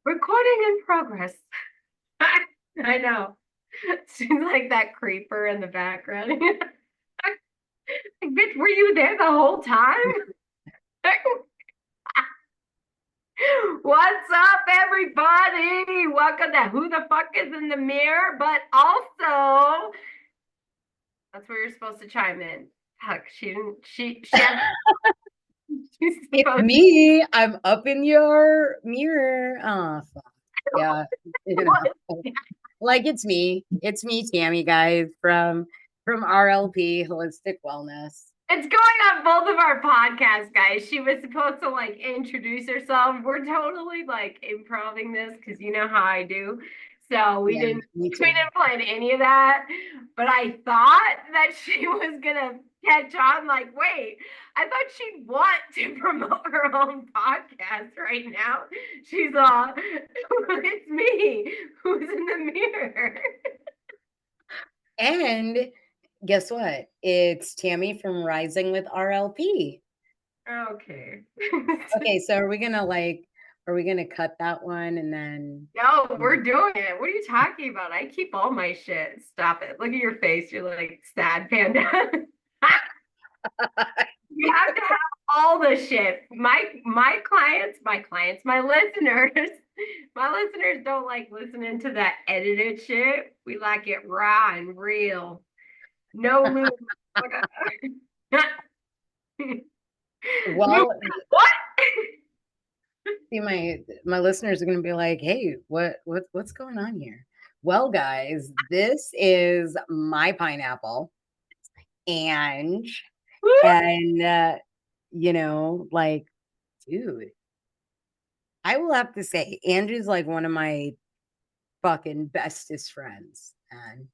Recording in progress. I know. She's like that creeper in the background. Like, bitch, were you there the whole time? What's up, everybody? Welcome to Who the Fuck is in the Mirror? But also, that's where you're supposed to chime in. Fuck, she didn't. She has. She's It's supposed. me. I'm up in your mirror. Oh, fuck. Yeah. You know, like it's me. It's me, Tammy, guys, from RLP Holistic Wellness. It's going on both of our podcasts, guys. She was supposed to like introduce herself. We're totally like improving this because you know how I do. So we Yeah, didn't me we too. didn't plan any of that. But I thought that she was gonna catch on. Like, wait, I thought she'd want to promote her own podcast right now. She's it's me who's in the mirror. And guess what? It's Tammy from Rising with RLP. Okay. Okay, so are we gonna cut that one and then No, we're doing it. What are you talking about? I keep all my shit. Stop it. Look at your face. You're like sad panda. You have to have all the shit. My listeners, my listeners don't like listening to that edited shit. We like it raw and real. No lube. well, What? see my listeners are gonna be like, hey, what's going on here? Well, guys, this is my pineapple, and and like, dude, I will have to say, Andrew's like one of my fucking bestest friends, and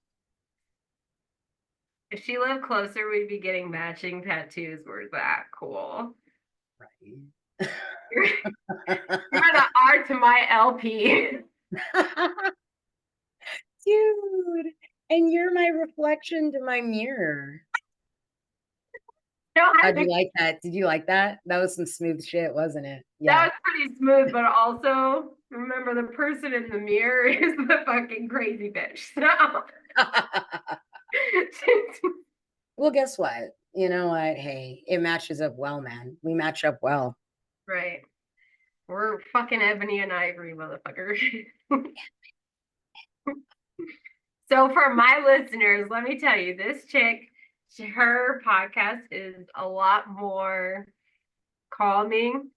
If she lived closer, we'd be getting matching tattoos. We're that cool. right. You're, you're the R to my LP. Dude, and you're my reflection to my mirror. No, How'd you like that? Did you like that? That was some smooth shit, wasn't it? that Yeah. was pretty smooth, but also remember the person in the mirror is the fucking crazy bitch. So Well, guess what? You know what? Hey, it matches up well, man. We match up well. right. We're fucking ebony and ivory, motherfucker. So for my listeners, let me tell you, this chick, her podcast is a lot more calming.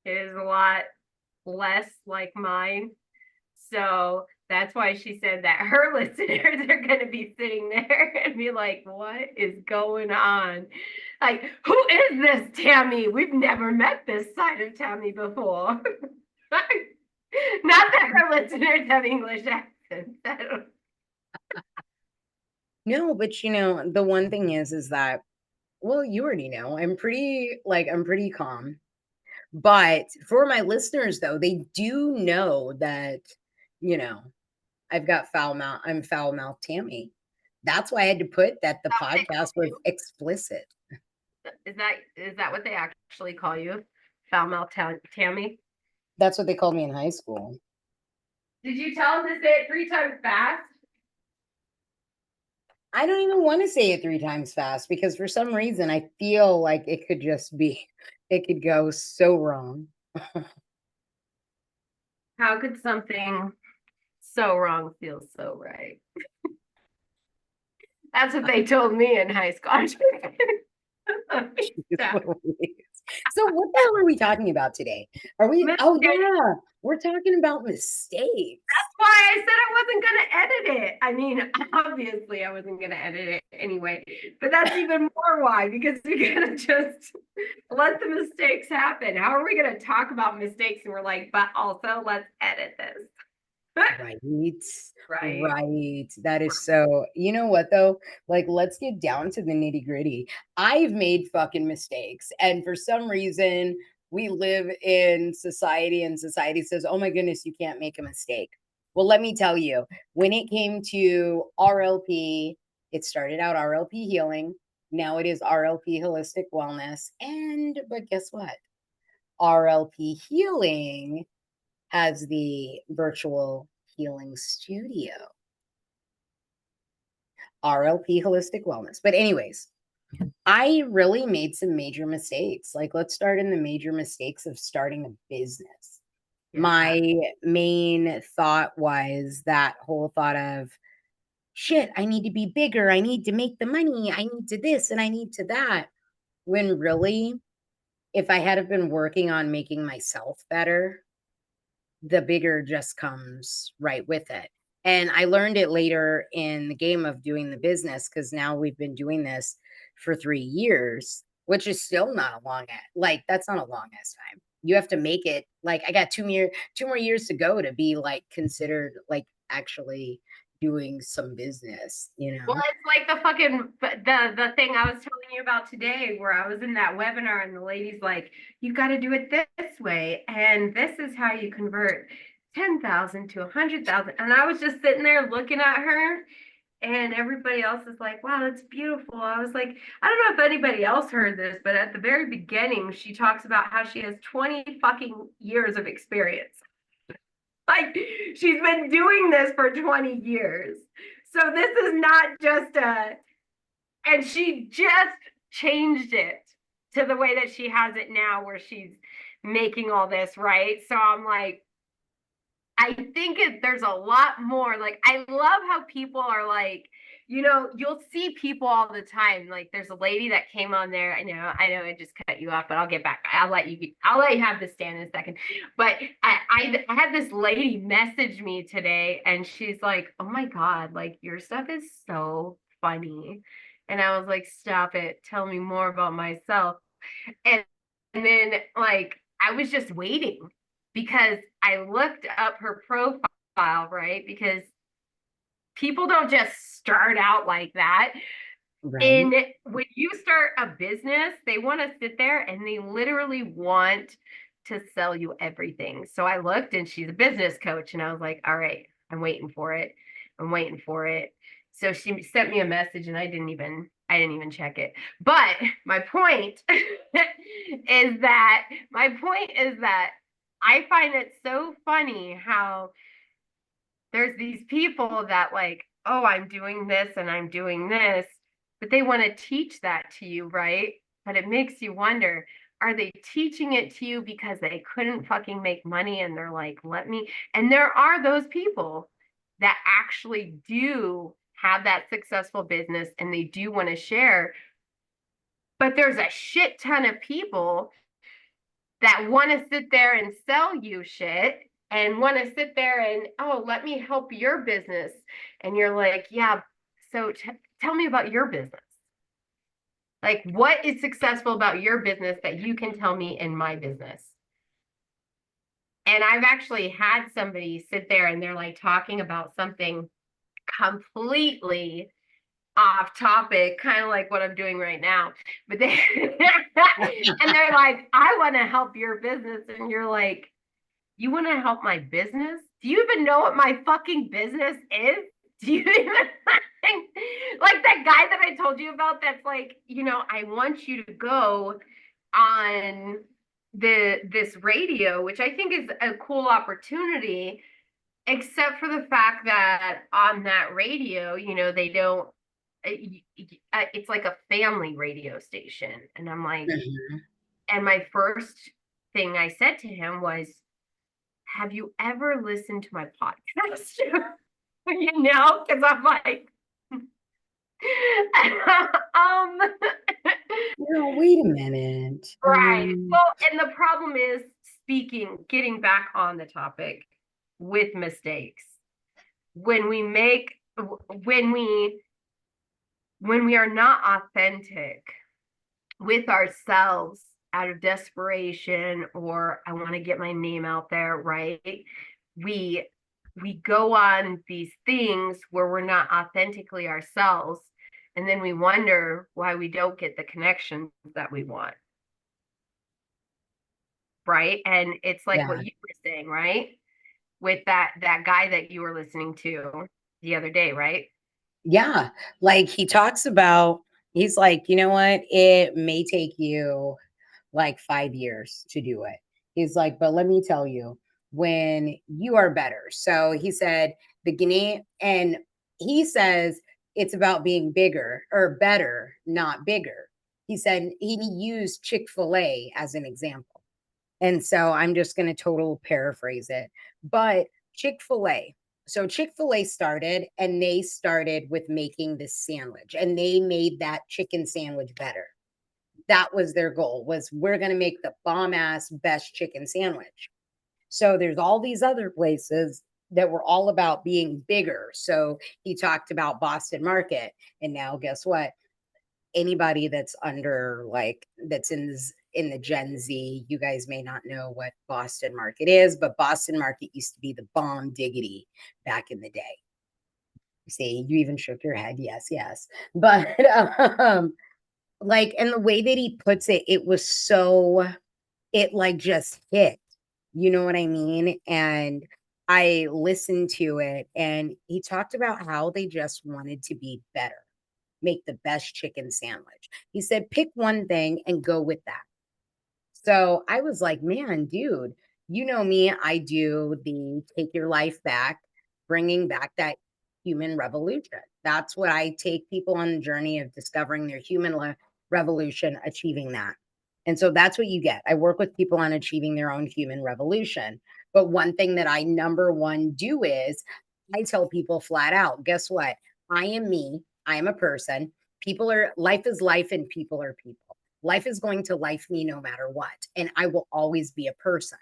It is a lot less like mine. So that's why she said that her listeners are going to be sitting there and be like, what is going on? Like, who is this Tammy? We've never met this side of Tammy before. Not that her listeners have English accents. No, but the one thing is that, well, you already know, I'm pretty calm. But for my listeners though, they do know that, you know, I'm foul mouth Tammy. That's why I had to put that the podcast was explicit. Is that what they actually call you? Foul mouth Tammy? That's what they called me in high school. Did you tell them to say it 3 times fast? I don't even want to say it 3 times fast because for some reason I feel like it could go so wrong. How could something so wrong feel so right? That's what they told me in high school. Jeez Louise. So what the hell are we talking about today? Are we? That's Oh yeah, we're talking about mistakes. why I said I wasn't going to edit it. I mean, obviously, I wasn't going to edit it anyway, but that's even more why, because we got to just let the mistakes happen. How are we going to talk about mistakes? And we're like, but also let's edit this. Right. Right. Right. That is so, you know what though? Like, let's get down to the nitty gritty. I've made fucking mistakes. And for some reason, we live in society and society says, oh my goodness, you can't make a mistake. Well, let me tell you, when it came to RLP, it started out RLP healing. Now it is RLP holistic wellness. But guess what? RLP healing has the virtual healing studio, RLP Holistic Wellness. But, anyways, I really made some major mistakes. Like, let's start in the major mistakes of starting a business. Yeah. My main thought was that whole thought of, shit, I need to be bigger. I need to make the money. I need to this and I need to that. When really, if I had have been working on making myself better, the bigger just comes right with it. And I learned it later in the game of doing the business because now we've been doing this for 3 years, which is still not a long like that's not a long ass time. You have to make it like I got 2 more years to go to be like considered like actually doing some business, you Well, know? it's like the fucking the thing I was telling you about today, where I was in that webinar and the lady's like, "You got to do it this way, and this is how you convert 10,000 to 100,000." And I was just sitting there looking at her, and everybody else is like, "Wow, that's beautiful." I was like, I don't know if anybody else heard this, but at the very beginning, she talks about how she has 20 fucking years of experience. Like she's been doing this for 20 years. So this is not just and she just changed it to the way that she has it now, where she's making all this, right? So I'm like, I think there's a lot more. Like, I love how people are like, you'll see people all the time. Like, there's a lady that came on there. I know, I just cut you off, but I'll get back. I'll let you have this, stand in a second. But I had this lady message me today, and she's like, "Oh my God, like your stuff is so funny," and I was like, "Stop it! Tell me more about myself." And and then like I was just waiting because I looked up her profile, right? Because people don't just start out like that. Right. And when you start a business, they want to sit there and they literally want to sell you everything. So I looked and she's a business coach, and I was like, all right, I'm waiting for it. I'm waiting for it. So she sent me a message and I didn't even check it. But my point is that I find it so funny how there's these people that like, oh, I'm doing this and I'm doing this, but they want to teach that to you, right? But it makes you wonder, are they teaching it to you because they couldn't fucking make money and they're like, let me, and there are those people that actually do have that successful business and they do want to share, but there's a shit ton of people that want to sit there and sell you shit and want to sit there and, oh, let me help your business. And you're like, yeah, so tell me about your business. Like, what is successful about your business that you can tell me in my business? And I've actually had somebody sit there and they're like talking about something completely off topic, kind of like what I'm doing right now. But they and they're like, I want to help your business. And you're like, you want to help my business? Do you even know what my fucking business is? Do you even like that guy that I told you about that's like, I want you to go on this radio, which I think is a cool opportunity, except for the fact that on that radio, they don't it's like a family radio station. And I'm like, Mhm. and my first thing I said to him was, have you ever listened to my podcast? Because I'm like, um, No, wait a minute. right. Well, and the problem is getting back on the topic with mistakes. When we make, when we are not authentic with ourselves out of desperation or I want to get my name out there, right? We we go on these things where we're not authentically ourselves, and then we wonder why we don't get the connections that we want, right? And it's like what Yeah. you were saying, right? With that guy that you were listening to the other day, right? Yeah. Like he talks about, he's like, you know what? It may take you like 5 years to do it. He's like, but let me tell you, when you are better. So he said the Guinea, and he says it's about being bigger or better, not bigger. He said he used Chick-fil-A as an example. And so I'm just going to total paraphrase it. But Chick-fil-A. So Chick-fil-A started, and they started with making this sandwich, and they made that chicken sandwich better. That was their goal, was we're going to make the bomb ass best chicken sandwich. So there's all these other places that were all about being bigger. So he talked about Boston Market, and now guess what? Anybody that's under like that's in the Gen Z, you guys may not know what Boston Market is, but Boston Market used to be the bomb diggity back in the day. See, you even shook your head. Yes, yes. But like, and the way that he puts it, it was so, it like just hit. You know what I mean? And I listened to it, and he talked about how they just wanted to be better, make the best chicken sandwich. He said, pick one thing and go with that. So I was like, man, dude, you know me, I do the take your life back, bringing back that human revolution. That's what I take people on the journey of discovering their revolution, achieving that. And so that's what you get. I work with people on achieving their own human revolution. But one thing that I number one do is I tell people flat out, guess what? I am me. I am a person. People are, life is life, and people are people. Life is going to life me no matter what. And I will always be a person.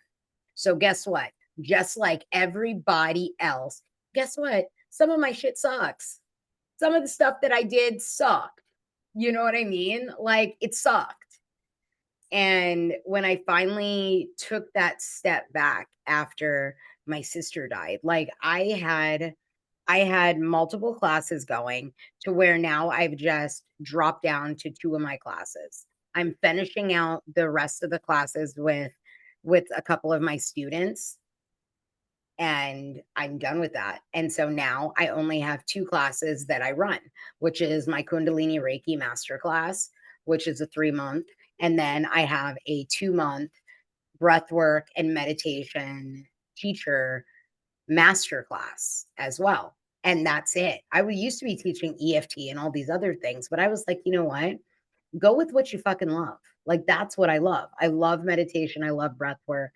So guess what? Just like everybody else, guess what? Some of my shit sucks. Some of the stuff that I did sucked. You know what I mean? Like it sucked. And when I finally took that step back after my sister died, like I had multiple classes going to where now I've just dropped down to 2 of my classes. I'm finishing out the rest of the classes with a couple of my students, and I'm done with that. And so now I only have 2 classes that I run, which is my Kundalini Reiki masterclass, which is a 3-month, and then I have a 2-month breath work and meditation teacher masterclass as well. And that's it. I used to be teaching EFT and all these other things, but I was like, you know what? Go with what you fucking love. Like that's what I love. I love meditation. I love breath work.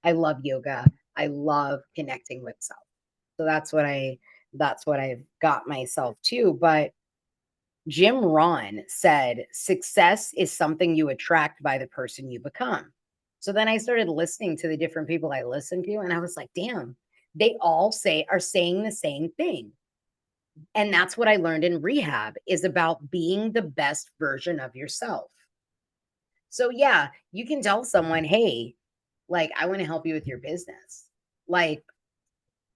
I love yoga. I love connecting with self. So that's what I've got myself to. But Jim Ron said, success is something you attract by the person you become. So then I started listening to the different people I listened to, and I was like, damn, they all are saying the same thing. And that's what I learned in rehab is about being the best version of yourself. So yeah, you can tell someone, hey, like, I want to help you with your business. Like,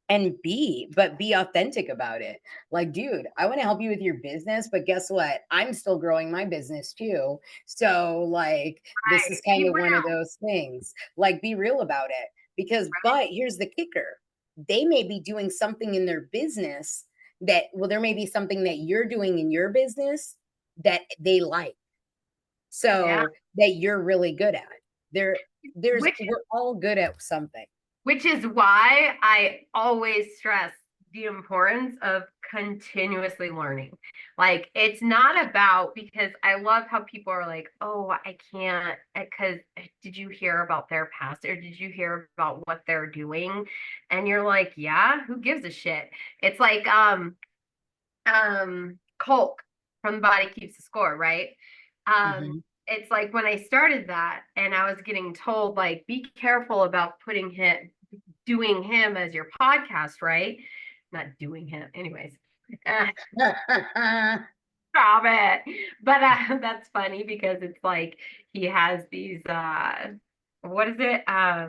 and be authentic about it. Like, dude, I want to help you with your business, but guess what? I'm still growing my business too. So, like, this is Right. kind Be of one of real. those things. Like, be real about it. Because, but here's the kicker, they may be doing something in their business that, well, there may be something that you're doing in your business that they like. Yeah. So, that you're really good at. Which We're all good at something. which is why I always stress the importance of continuously learning. Like it's not about because I love how people are like, "Oh, I can't because did you hear about their past or did you hear about what they're doing?" And you're like, "Yeah, who gives a shit?" It's like Colk from The Body Keeps the Score, right? Um, Mhm. it's like when I started that and I was getting told like be careful about putting him doing him as your podcast, right? Not doing him. Anyways. Uh, Stop it. But that's funny because it's like he has these what is it? I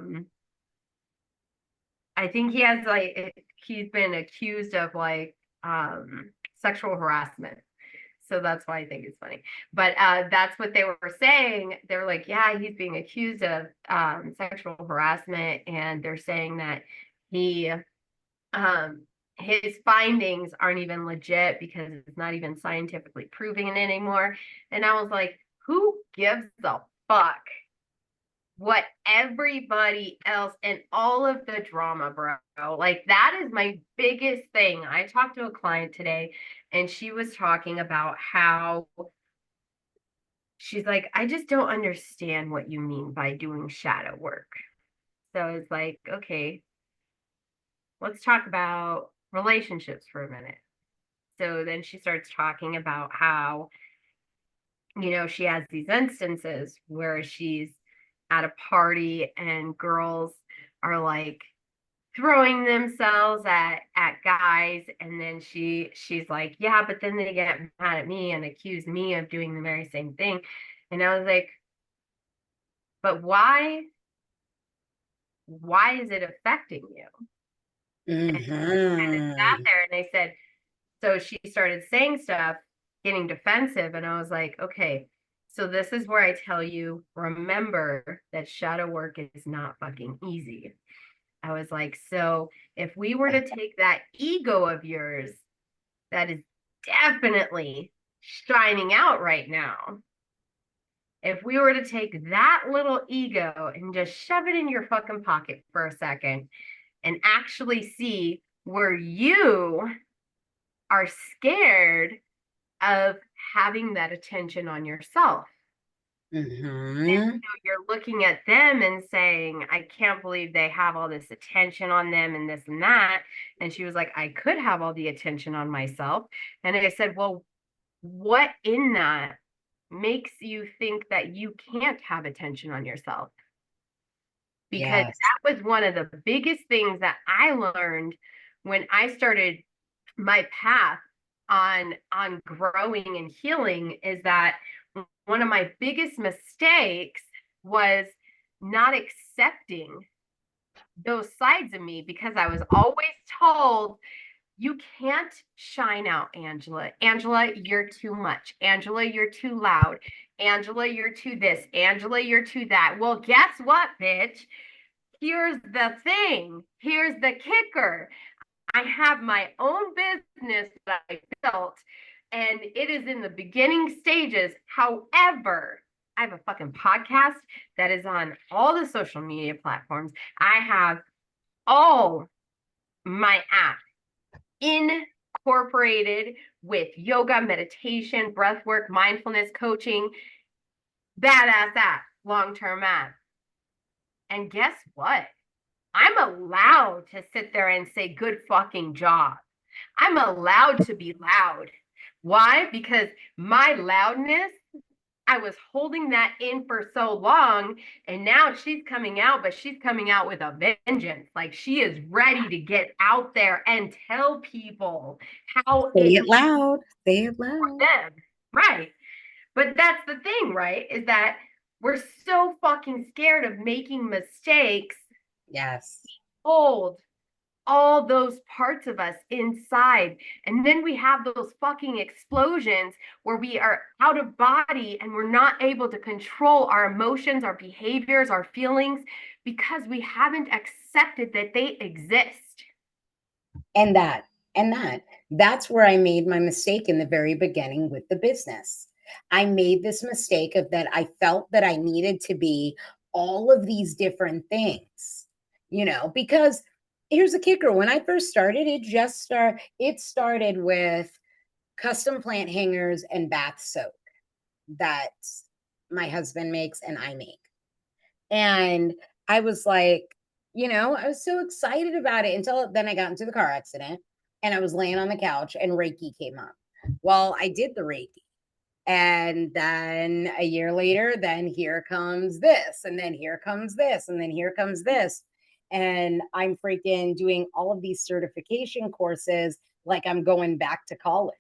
think he has like he's been accused of like sexual harassment. So that's why I think it's funny. But that's what they were saying. They were like, yeah, he's being accused of sexual harassment, and they're saying that he his findings aren't even legit because it's not even scientifically proving it anymore. And I was like, who gives a fuck? what everybody else and all of the drama, bro. Like that is my biggest thing. I talked to a client today and she was talking about how she's like, I just don't understand what you mean by doing shadow work. So it's like, okay, let's talk about relationships for a minute. So then she starts talking about how, she has these instances where she's at a party and girls are like throwing themselves at guys, and then she's like, yeah, but then they get mad at me and accuse me of doing the very same thing. And I was like, but why is it affecting you? And kind of sat Mm-hmm. there and they said, so she started saying stuff, getting defensive, and I was like, okay, so this is where I tell you, remember that shadow work is not fucking easy. I was like, so if we were to take that ego of yours that is definitely shining out right now, if we were to take that little ego and just shove it in your fucking pocket for a second and actually see where you are scared of having that attention on yourself. And Mm-hmm. so you're looking at them and saying, I can't believe they have all this attention on them and this and that. And she was like, I could have all the attention on myself. And I said, well, what in that makes you think that you can't have attention on yourself? Because Yes. that was one of the biggest things that I learned when I started my path on growing and healing, is that one of my biggest mistakes was not accepting those sides of me, because I was always told, you can't shine out, Angela. Angela, you're too much. Angela, you're too loud. Angela, you're too this. Angela, you're too that. Well, guess what, bitch? Here's the thing. Here's the kicker. I have my own business that I built, and it is in the beginning stages. However, I have a fucking podcast that is on all the social media platforms. I have all my apps incorporated with yoga, meditation, breath work, mindfulness coaching, badass app, long term app. And guess what? I'm allowed to sit there and say, good fucking job. I'm allowed to be loud. Why? Because my loudness, I was holding that in for so long, and now she's coming out, but she's coming out with a vengeance. Like she is ready to get out there and tell people how Say it it loud. Say it loud. them. Right. But that's the thing, right? Is that we're so fucking scared of making mistakes. Yes. Hold all those parts of us inside. And then we have those fucking explosions where we are out of body and we're not able to control our emotions, our behaviors, our feelings, because we haven't accepted that they exist. And that, that's where I made my mistake in the very beginning with the business. I made this mistake of that I felt that I needed to be all of these different things, because here's the kicker. When I first started, it started with custom plant hangers and bath soap that my husband makes and I make. And I was like, I was so excited about it until then I got into the car accident and I was laying on the couch and Reiki came up. Well, I did the Reiki. And then a year later, then here comes this, and then here comes this, and then here comes this. And I'm freaking doing all of these certification courses like I'm going back to college.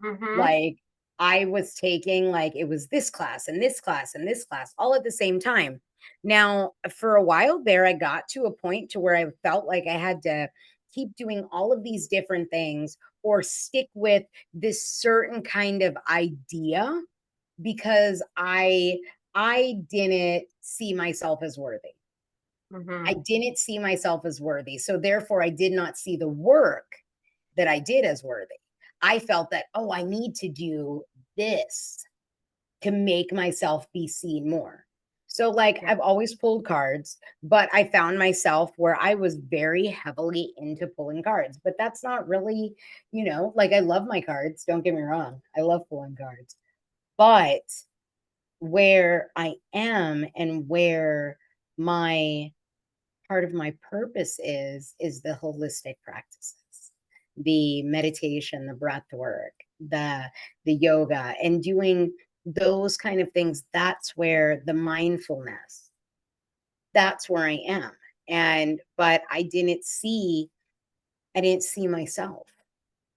Mm-hmm. Like I was taking like it was this class and this class and this class all at the same time. Now, for a while there, I got to a point to where I felt like I had to keep doing all of these different things or stick with this certain kind of idea because I didn't see myself as worthy. I Mm-hmm. didn't see myself as worthy. So therefore I did not see the work that I did as worthy. I felt that, oh, I need to do this to make myself be seen more. So, like, Yeah. I've always pulled cards, but I found myself where I was very heavily into pulling cards. But that's not really, like I love my cards. Don't get me wrong. I love pulling cards. But where I am and where my part of my purpose is the holistic practices, the meditation, the breath work, the yoga, and doing those kind of things. That's where the mindfulness, that's where I am. And but I didn't see myself.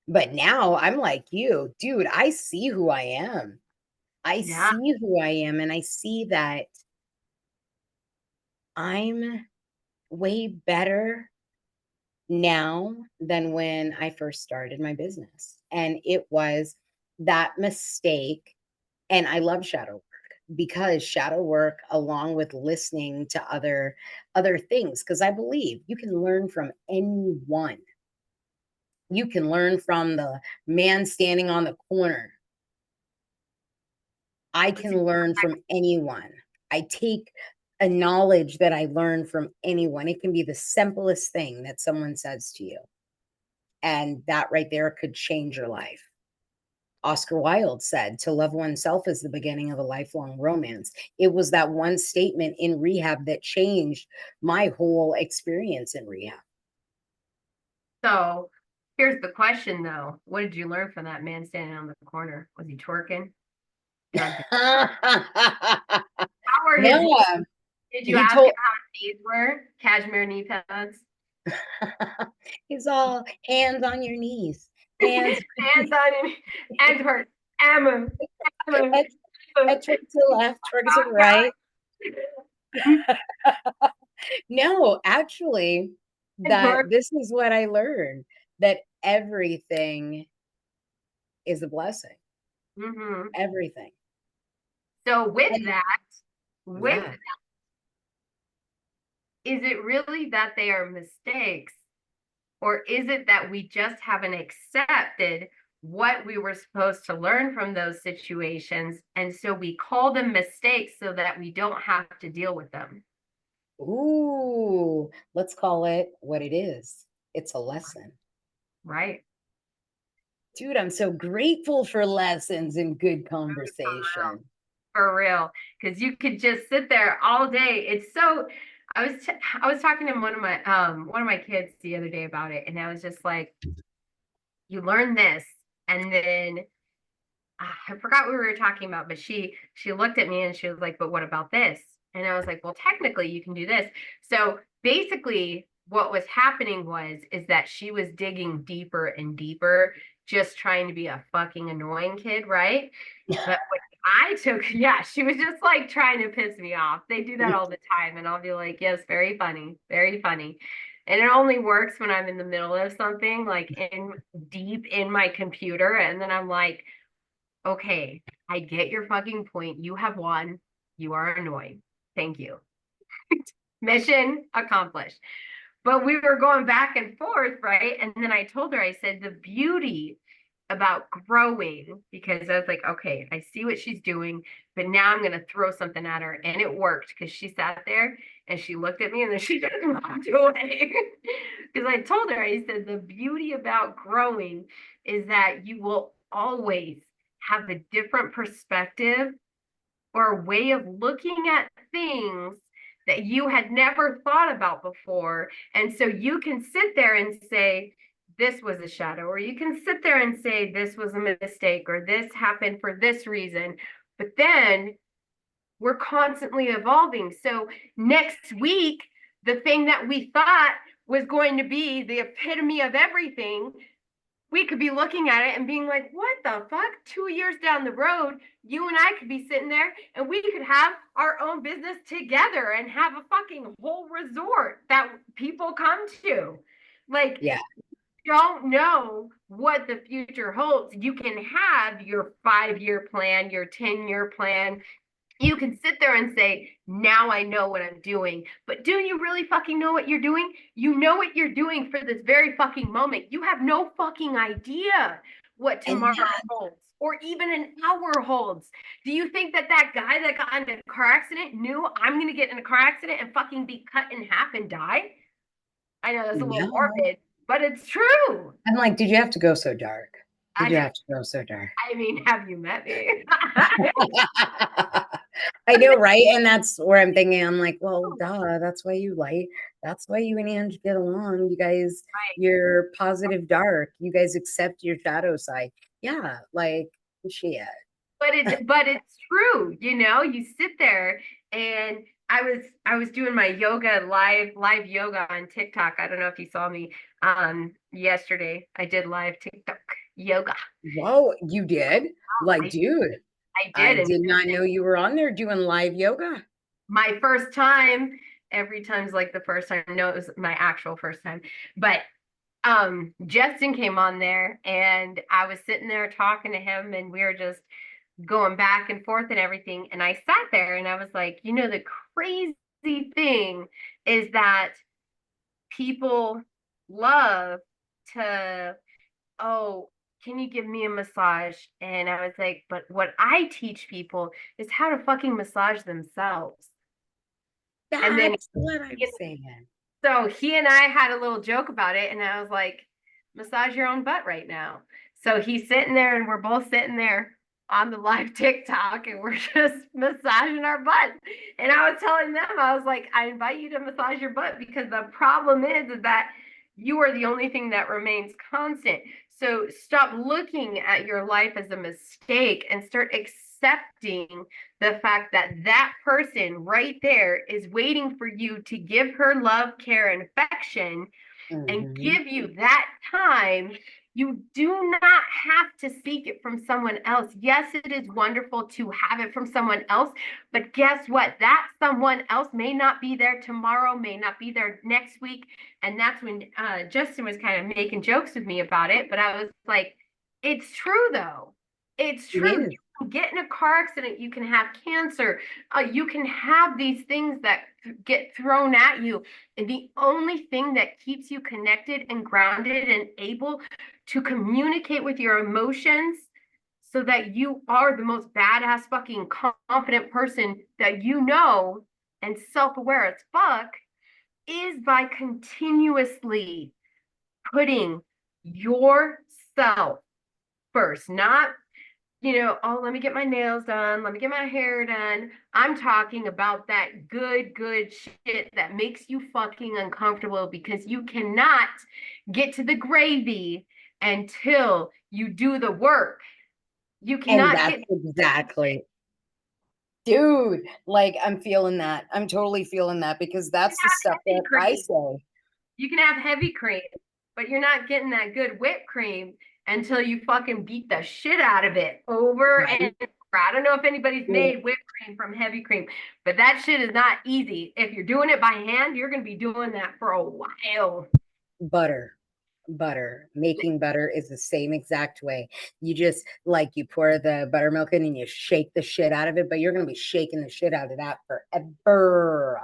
But now I'm like you, dude, I see who I am. I Yeah. see who I am, and I see that I'm way better now than when I first started my business. And it was that mistake. And I love shadow work because shadow work, along with listening to other things, because I believe you can learn from anyone. You can learn from the man standing on the corner. I That's can learn from anyone. I take a knowledge that I learn from anyone. It can be the simplest thing that someone says to you. And that right there could change your life. Oscar Wilde said, to love oneself is the beginning of a lifelong romance. It was that one statement in rehab that changed my whole experience in rehab. So here's the question though. What did you learn from that man standing on the corner? Was he twerking? Drugged? How were his? No, Did you he ask him told how his knees were? Cashmere knee pads. he's all hands on your knees, hands Hands on him. And her Emma. Emma. at, at twerk to the left, twerk to the right. No, actually, And that twerk. this is what I learned, that everything is a blessing. Mm-hmm. Everything. So with And that, with yeah. is it really that they are mistakes, or is it that we just haven't accepted what we were supposed to learn from those situations? And so we call them mistakes so that we don't have to deal with them. Ooh, let's call it what it is. It's a lesson. Right. Dude, I'm so grateful for lessons and good conversation. For real. Because you could just sit there all day. It's so I was talking to one of my kids the other day about it, and I was just like, you learn this, and then I forgot what we were talking about, but she looked at me and she was like, "But what about this?" And I was like, "Well, technically, you can do this." So basically, what was happening was is that she was digging deeper and deeper, just trying to be a fucking annoying kid, right? But when I took, yeah, she was just like trying to piss me off. They do that all the time, and I'll be like, "Yes, very funny, very funny." And it only works when I'm in the middle of something, like in deep in my computer, and then I'm like, okay, I get your fucking point. You have won. You are annoying. Thank you. Mission accomplished. But we were going back and forth, right? And then I told her, I said, the beauty about growing, because I was like, okay, I see what she's doing, but now I'm going to throw something at her. And it worked because she sat there and she looked at me and then she just walked away. Because I told her, I said, the beauty about growing is that you will always have a different perspective or a way of looking at things that you had never thought about before. And so you can sit there and say, this was a shadow, or you can sit there and say, this was a mistake, or this happened for this reason. But then we're constantly evolving. So next week, the thing that we thought was going to be the epitome of everything, we could be looking at it and being like, what the fuck? 2 years down the road, you and I could be sitting there and we could have our own business together and have a fucking whole resort that people come to. Like, Yeah. don't know what the future holds. You can have your 5 year plan, your 10 year plan. You can sit there and say, now I know what I'm doing. But do you really fucking know what you're doing? You know what you're doing for this very fucking moment. You have no fucking idea what And tomorrow that, holds or even an hour holds. Do you think that that guy that got in a car accident knew I'm going to get in a car accident and fucking be cut in half and die? I know that's a little no. morbid, but it's true. I'm like, did you have to go so dark? Did you I have to go so dark? I mean, have you met me? I know, right? And that's where I'm thinking, I'm like, well, duh, that's why you light. That's why you and Ange get along. You guys, Right. you're positive dark. You guys accept your shadow side. Yeah, like shit. But it's true, you know, you sit there and I was doing my yoga live yoga on TikTok. I don't know if you saw me yesterday. I did live TikTok yoga. Whoa, you did? Like, I dude, I I did did not know you were on there doing live yoga. my first time, every time's like the first time. No, it was my actual first time. But Justin came on there and I was sitting there talking to him and we were just going back and forth and everything. And I sat there and I was like, you know, the crazy thing is that people love to, oh, can you give me a massage? And I was like, but what I teach people is how to fucking massage themselves. And then That's what I'm saying. so he and I had a little joke about it, and I was like, massage your own butt right now. So he's sitting there, and we're both sitting there on the live TikTok, and we're just massaging our butts. And I was telling them, I was like, I invite you to massage your butt because the problem is that you are the only thing that remains constant. So stop looking at your life as a mistake and start accepting the fact that that person right there is waiting for you to give her love, care, and affection and Mm-hmm. give you that time. You do not have to seek it from someone else. Yes, it is wonderful to have it from someone else, but guess what? That someone else may not be there tomorrow, may not be there next week. And that's when Justin was kind of making jokes with me about it. But I was like, it's true though. It's It true. is. You can get in a car accident, you can have cancer, you can have these things that get thrown at you. And the only thing that keeps you connected and grounded and able to communicate with your emotions so that you are the most badass fucking confident person that you know and self-aware as fuck is by continuously putting yourself first, not oh, let me get my nails done, let me get my hair done. I'm talking about that good shit that makes you fucking uncomfortable because you cannot get to the gravy until you do the work. You And cannot that's get exactly, dude, like I'm feeling that. I'm totally feeling that because that's the stuff heavy that I cream. say. You can have heavy cream, but you're not getting that good whipped cream until you fucking beat the shit out of it over and Right? over. I don't know if anybody's Yeah. made whipped cream from heavy cream, but that shit is not easy. If you're doing it by hand, you're going to be doing that for a while. Butter. Butter. Making butter is the same exact way. You just like you pour the buttermilk in and you shake the shit out of it, but you're gonna be shaking the shit out of that forever.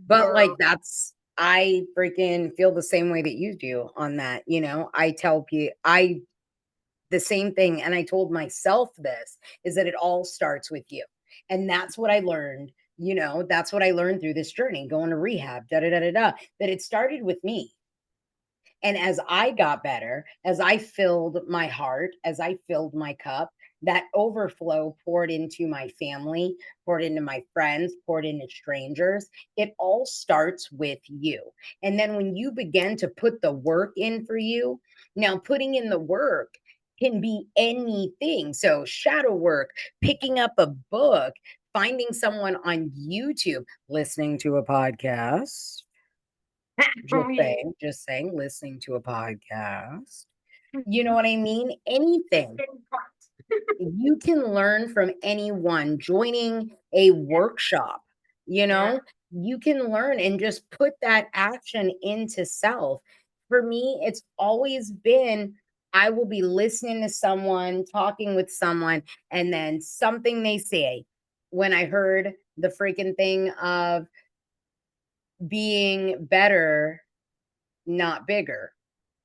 But like that's I freaking feel the same way that you do on that. I tell people I the same thing. And I told myself this is that it all starts with you. And that's what I learned. That's what I learned through this journey, going to rehab, da da da da da, that it started with me. And as I got better, as I filled my heart, as I filled my cup, that overflow poured into my family, poured into my friends, poured into strangers. It all starts with you. And then when you begin to put the work in for you, now putting in the work can be anything. So, shadow work, picking up a book, finding someone on YouTube, listening to a podcast, just saying, listening to a podcast. You know what I mean? Anything. You can learn from anyone joining a workshop, you Yeah. know? You can learn and just put that action into self. For me, it's always been I will be listening to someone, talking with someone, and then something they say when I heard the freaking thing of being better, not bigger.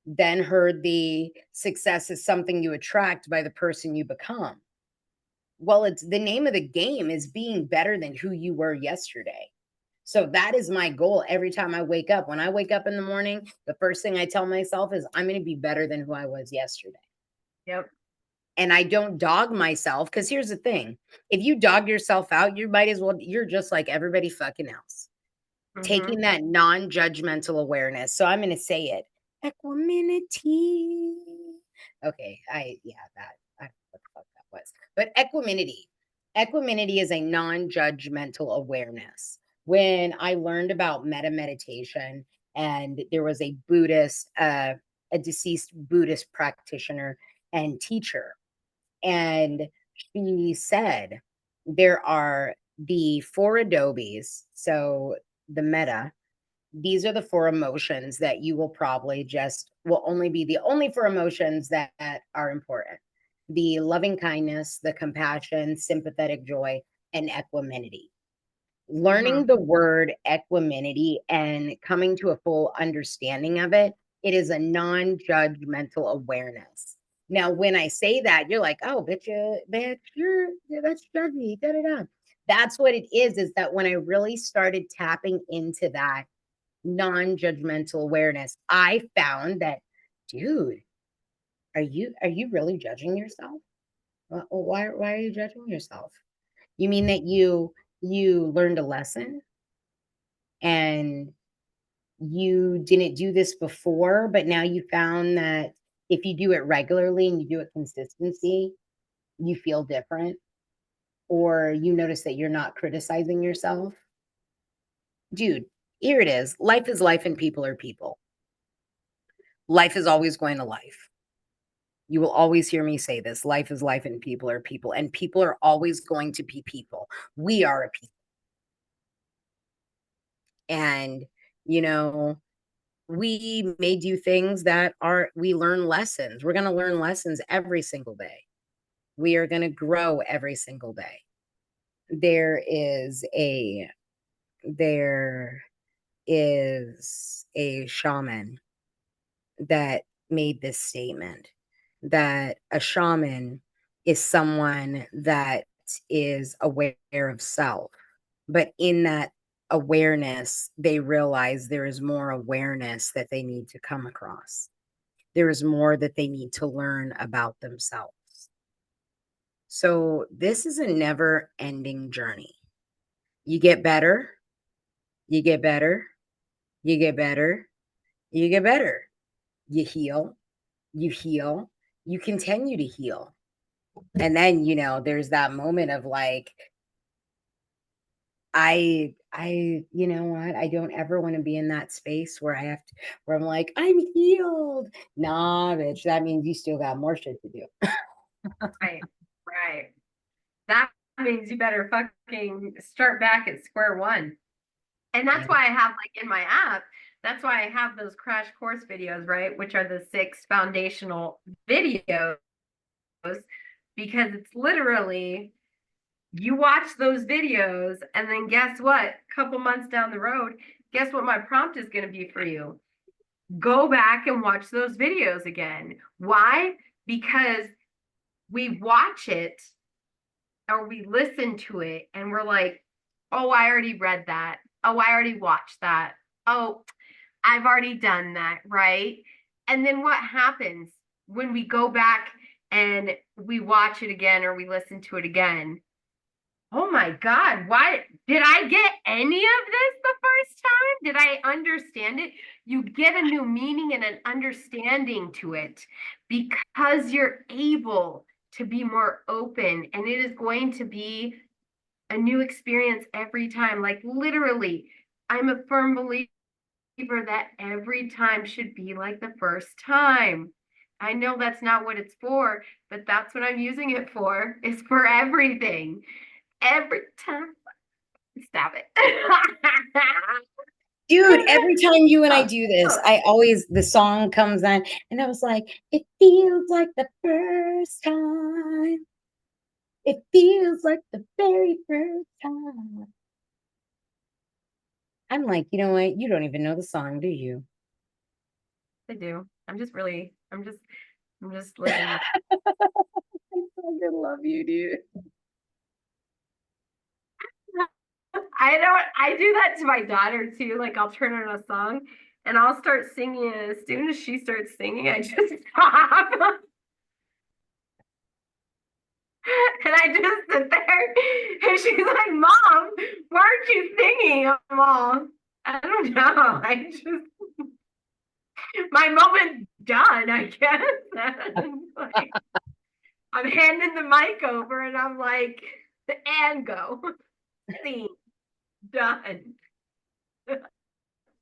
Then heard the success is something you attract by the person you become. Well, it's the name of the game is being better than who you were yesterday. So that is my goal every time I wake up. When I wake up in the morning, the first thing I tell myself is I'm going to be better than who I was yesterday. Yep. And I don't dog myself because here's the thing. If you dog yourself out, you might as well, you're just like everybody fucking else. Mm-hmm. Taking that non-judgmental awareness. So I'm going to say it. Equanimity. Okay, I don't know what the fuck that was. But equanimity. Equanimity is a non-judgmental awareness. When I learned about meta meditation, and there was a deceased Buddhist practitioner and teacher, and she said there are the four adobes. So the meta, these are the four emotions that you will probably just will only be the only four emotions that are important: the loving kindness, the compassion, sympathetic joy, and equanimity. Mm-hmm. Learning the word equanimity and coming to a full understanding of it, it is a non-judgmental awareness. Now, when I say that, you're like, oh, bitch, that's judgy, da da da. That's what it is that when I really started tapping into that non-judgmental awareness, I found that, dude, are you really judging yourself? Why are you judging yourself? You mean that you learned a lesson and you didn't do this before, but now you found that if you do it regularly and you do it consistency, you feel different, or you notice that you're not criticizing yourself. Dude, here it is. Life is life and people are people. Life is always going to life. You will always hear me say this. Life is life and people are always going to be people. We are a people. And, you know, we may do things that are, we learn lessons. We're going to learn lessons every single day. We are going to grow every single day. There is a, there is a shaman that made this statement that a shaman is someone that is aware of self. But in that awareness, they realize there is more awareness that they need to come across. There is more that they need to learn about themselves. So this is a never ending journey. You get better, you get better, you get better, you get better. You heal, you continue to heal. And then, there's that moment of like, you know what? I don't ever want to be in that space where where I'm like, I'm healed. Nah, bitch, that means you still got more shit to do. Right. Right. That means you better fucking start back at square one. And that's Right. why I have like in my app, that's why I have those crash course videos, right? Which are the 6 foundational videos, because it's literally you watch those videos and then guess what? A couple months down the road, guess what my prompt is going to be for you? Go back and watch those videos again. Why? Because we watch it or we listen to it and we're like, oh, I already read that. Oh, I already watched that. Oh, I've already done that, right? And then what happens when we go back and we watch it again or we listen to it again? Oh my God, why did I get any of this the first time? Did I understand it? You get a new meaning and an understanding to it because you're able to be more open, and it is going to be a new experience every time. Like literally, I'm a firm believer that every time should be like the first time. I know that's not what it's for, but that's what I'm using it for. It's for everything. Every time. Stop it. Dude, every time you and I do this, the song comes on, and I was like, it feels like the first time. It feels like the very first time. I'm like, you know what? You don't even know the song, do you? They do. I'm just living. I fucking love you, dude. I do that to my daughter too. Like I'll turn on a song and I'll start singing. And as soon as she starts singing, I just stop. And I just sit there and she's like, Mom, why aren't you singing? I'm all, I don't know. I just, my moment's done, I guess. Like, I'm handing the mic over and I'm like, and go. Sing. Done.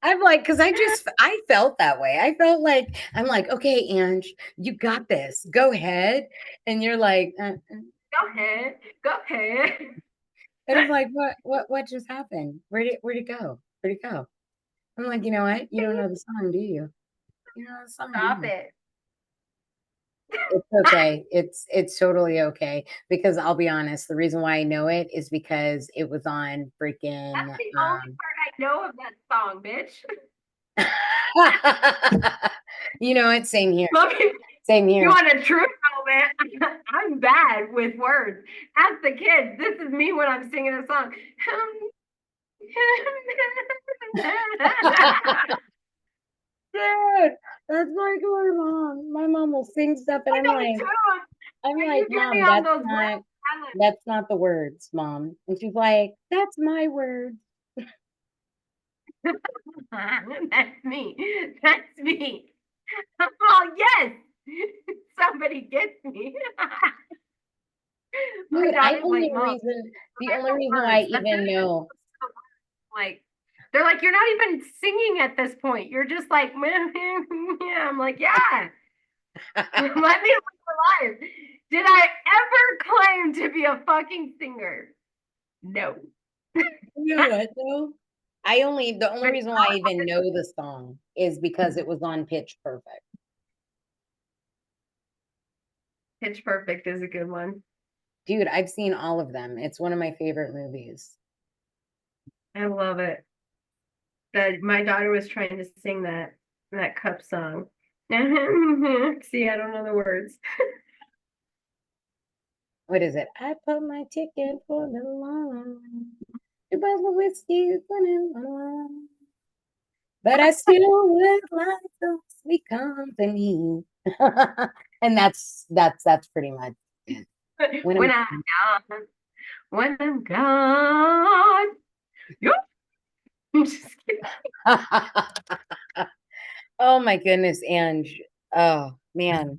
I'm like, because I felt that way. I felt like, I'm like, okay, Ange, you got this. Go ahead. And you're like, Go ahead. Go ahead. and I'm like, what just happened? Where'd it go? Where'd it go? I'm like, you know what? You don't know the song, do you? You don't know the song, do Stop you? it. It's okay. It's totally okay because I'll be honest, the reason why I know it is because it was on That's freaking the only part I know of that song, bitch. you know what? Same here. Let me, Same you here. want a true moment? I'm bad with words. Ask the kids. This is me when I'm singing a song. Dude, that's like my mom. My mom will sing stuff and I know too. I'm When like, you get me Mom, on those words, that's not the words, Mom. And she's like, that's my word. that's me. That's me. Oh yes, somebody gets me. My Dude, daughter's like, Mom, the what are only the reason why I words? That's even know like they're like, you're not even singing at this point. You're just like, yeah. I'm like, yeah. Let me live alive. Did I ever claim to be a fucking singer? No. you know what though? The only But reason why I even know the song is because it was on Pitch Perfect. Pitch Perfect is a good one. Dude, I've seen all of them. It's one of my favorite movies. I love it. That my daughter was trying to sing that cup song. See, I don't know the words. What is it? I put my ticket for the line. Two bottles of whiskey, but I still would like some sweet company. And that's pretty much it. When When I'm I'm gone, when I'm gone. Yup. I'm just kidding. oh my goodness, Ange. Oh man.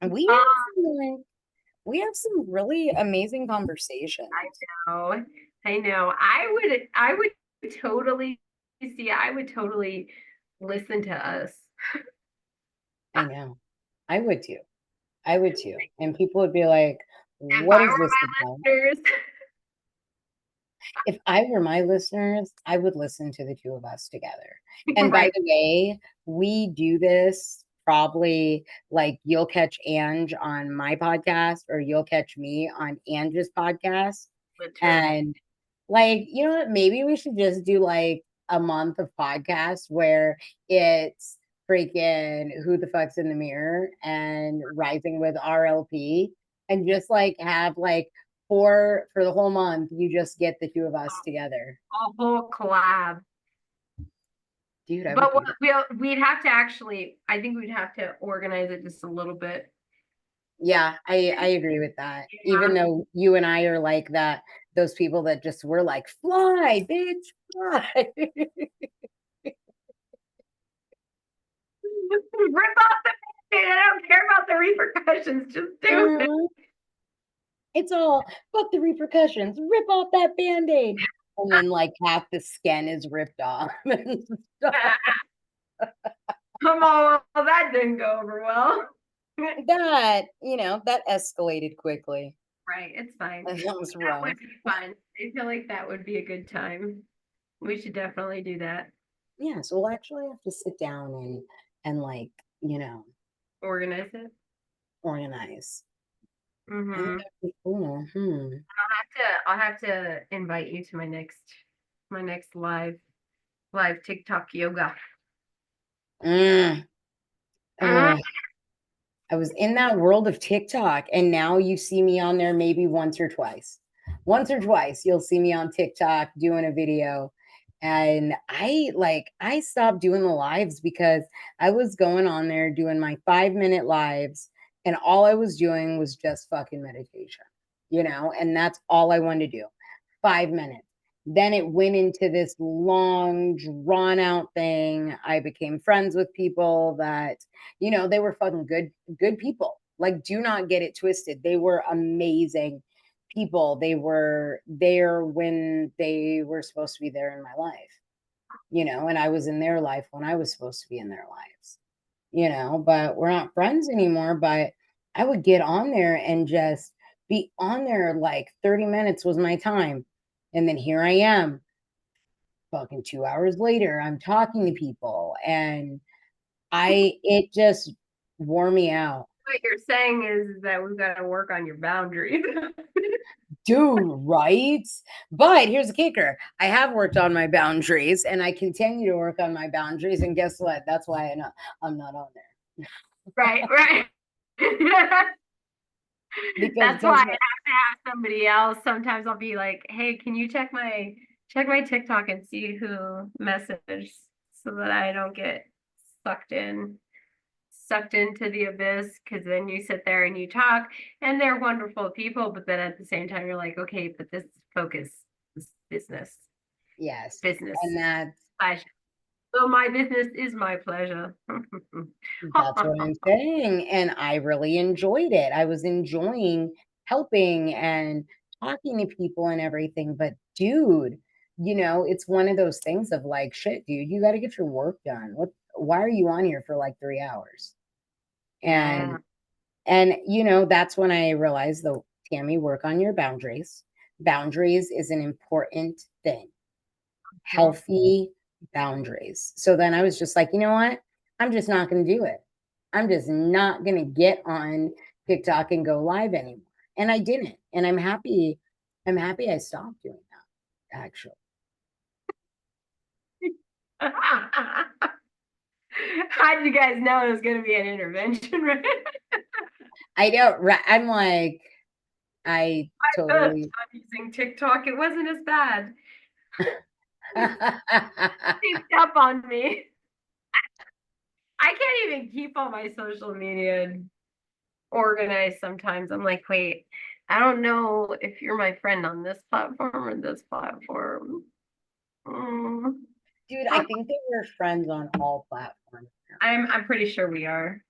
We have Um, we have some really amazing conversations. I know. I know. I would totally see, I would totally listen to us. I know. I would too. I would too. And people would be like, If what I is were this my about? listeners, If I were my listeners, I would listen to the two of us together. And by right? the way, we do this probably like you'll catch Ange on my podcast or you'll catch me on Ange's podcast. Literally. And like, you know what? Maybe we should just do like a month of podcasts where it's freaking Who the Fuck's in the Mirror and Rising with RLP and just like have like for the whole month, you just get the two of us together. A whole collab. Dude, I would But do what that. we'd have to actually, I think we'd have to organize it just a little bit. Yeah, I agree with that. Even Yeah. though you and I are like that, those people that just were like, fly, bitch, fly. Rip off the band-aid. I don't care about the repercussions. Just do it. Mhm. It's all fuck the repercussions. Rip off that band-aid. And then like half the skin is ripped off and stuff. Come on, well, that didn't go over well. That, you know, that escalated quickly. Right, it's fine. That was That rough. would be fun. I feel like that would be a good time. We should definitely do that. Yeah, so we'll actually have to sit down and like, Organize it. organize. I think Mm-hmm. that'd be cool. Hmm. I'll have to invite you to my next live TikTok yoga. Mm. Uh, I was in that world of TikTok, and now you see me on there maybe once or twice. Once or twice, you'll see me on TikTok doing a video. And I stopped doing the lives because I was going on there doing my 5-minute lives, and all I was doing was just fucking meditation, and that's all I wanted to do. 5 minutes. Then it went into this long, drawn out thing. I became friends with people that they were fucking good people. Like, do not get it twisted. They were amazing people. They were there when they were supposed to be there in my life, and I was in their life when I was supposed to be in their lives, but we're not friends anymore. But I would get on there and just be on there like 30 minutes was my time. And then here I am, fucking 2 hours later, I'm talking to people, and it just wore me out. what you're saying is that we've got to work on your boundaries. Dude, right? But here's the kicker. I have worked on my boundaries, and I continue to work on my boundaries. And guess what? That's why I'm not on there. Right, right. Because That's why guess I have what? to have somebody else. Sometimes I'll be like, "Hey, can you check my TikTok and see who messaged so that I don't get sucked sucked into the abyss?" Because then you sit there and you talk, and they're wonderful people, but then at the same time you're like, "Okay, but this focus is business, Yes. business. And Pleasure. So my business is my pleasure." that's what I'm saying. And I really enjoyed it. I was enjoying helping and talking to people and everything. But dude, it's one of those things of like, shit, dude, you got to get your work done. Why are you on here for like 3 hours? Yeah. And that's when I realized, though, Tammy, work on your boundaries. Boundaries is an important thing. Mhm. Healthy boundaries. So then I was just like, you know what? I'm just not going to do it. I'm just not going to get on TikTok and go live anymore. And I didn't. And I'm happy. I'm happy I stopped doing that, actually. How did you guys know it was going to be an intervention? Right? I don't, I'm like, I First totally. time using TikTok, it wasn't as bad. Sneaked up on me. I can't even keep all my social media organized sometimes. I'm like, wait, I don't know if you're my friend on this platform or this platform. Mm. Dude, I think that we're friends on all platforms now. I'm pretty sure we are.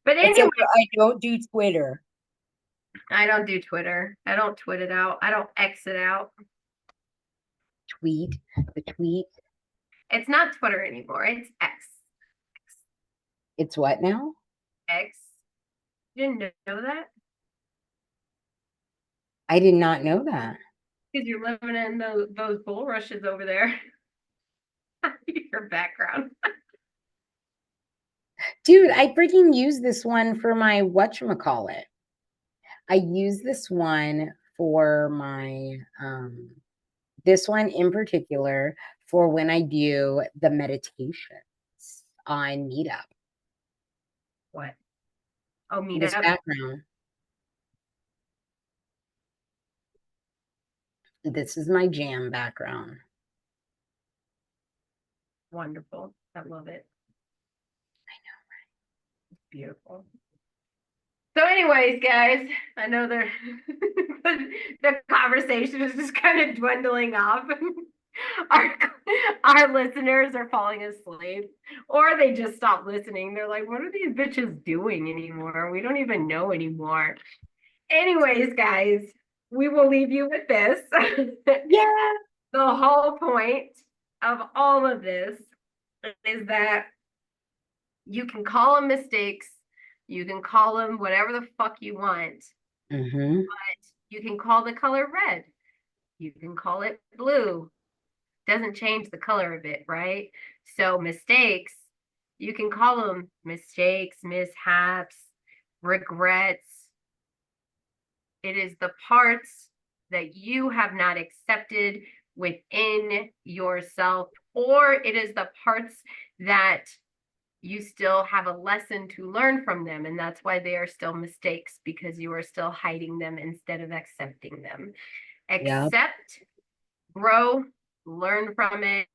But Except anyway, for I don't do Twitter. I don't do Twitter. I don't tweet it out. I don't X it out. Tweet, the tweet. It's not Twitter anymore. It's X. It's what now? X. You didn't know that? I did not know that. Because you're living in those bulrushes over there. Your background. Dude, I freaking use this one for my whatchamacallit. I use this one for my this one in particular for when I do the meditations on Meetup. What? Oh, This meetup. background. This is my jam background. Wonderful. I love it. I know, right? It's beautiful. So, anyways, guys, I know the conversation is just kind of dwindling off. our our listeners are falling asleep, or they just stop listening. They're like, "What are these bitches doing anymore? We don't even know anymore." Anyways, guys, we will leave you with this. Yeah. The whole point of all of this is that you can call them mistakes, you can call them whatever the fuck you want, Mm-hmm. but you can call the color red, you can call it blue. Doesn't change the color of it, right? So mistakes, you can call them mistakes, mishaps, regrets. It is the parts that you have not accepted within yourself, or it is the parts that you still have a lesson to learn from them. And that's why they are still mistakes, because you are still hiding them instead of accepting them. Yep. Accept, grow, learn from it,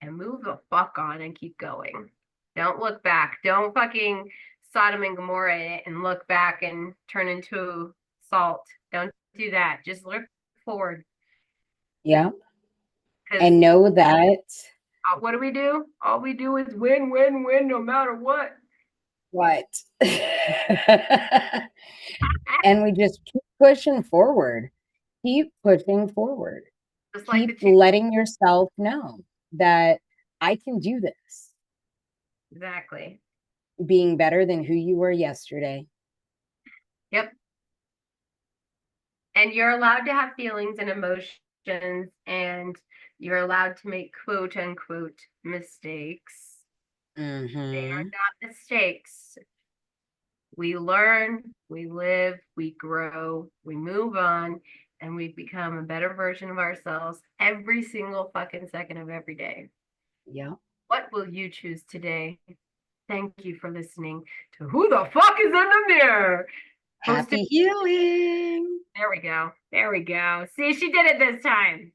and move the fuck on and keep going. Don't look back. Don't fucking Sodom and Gomorrah it and look back and turn into salt. Don't do that. Just look forward. Yep. Because And know that what do? All we do is win, win, win, no matter what. what? And we just keep pushing forward. Keep pushing forward. Just like the Keep chick. letting yourself know that I can do this. Exactly. Being better than who you were yesterday. Yep. And you're allowed to have feelings and emotions, and you're allowed to make quote unquote mistakes. They are Mm-hmm. not mistakes. We learn, we live, we grow, we move on, and we become a better version of ourselves every single fucking second of every day. Yeah. What will you choose today? Thank you for listening to Who the Fuck is in the Mirror? Hosted. Happy healing. There we go. There we go. See, she did it this time.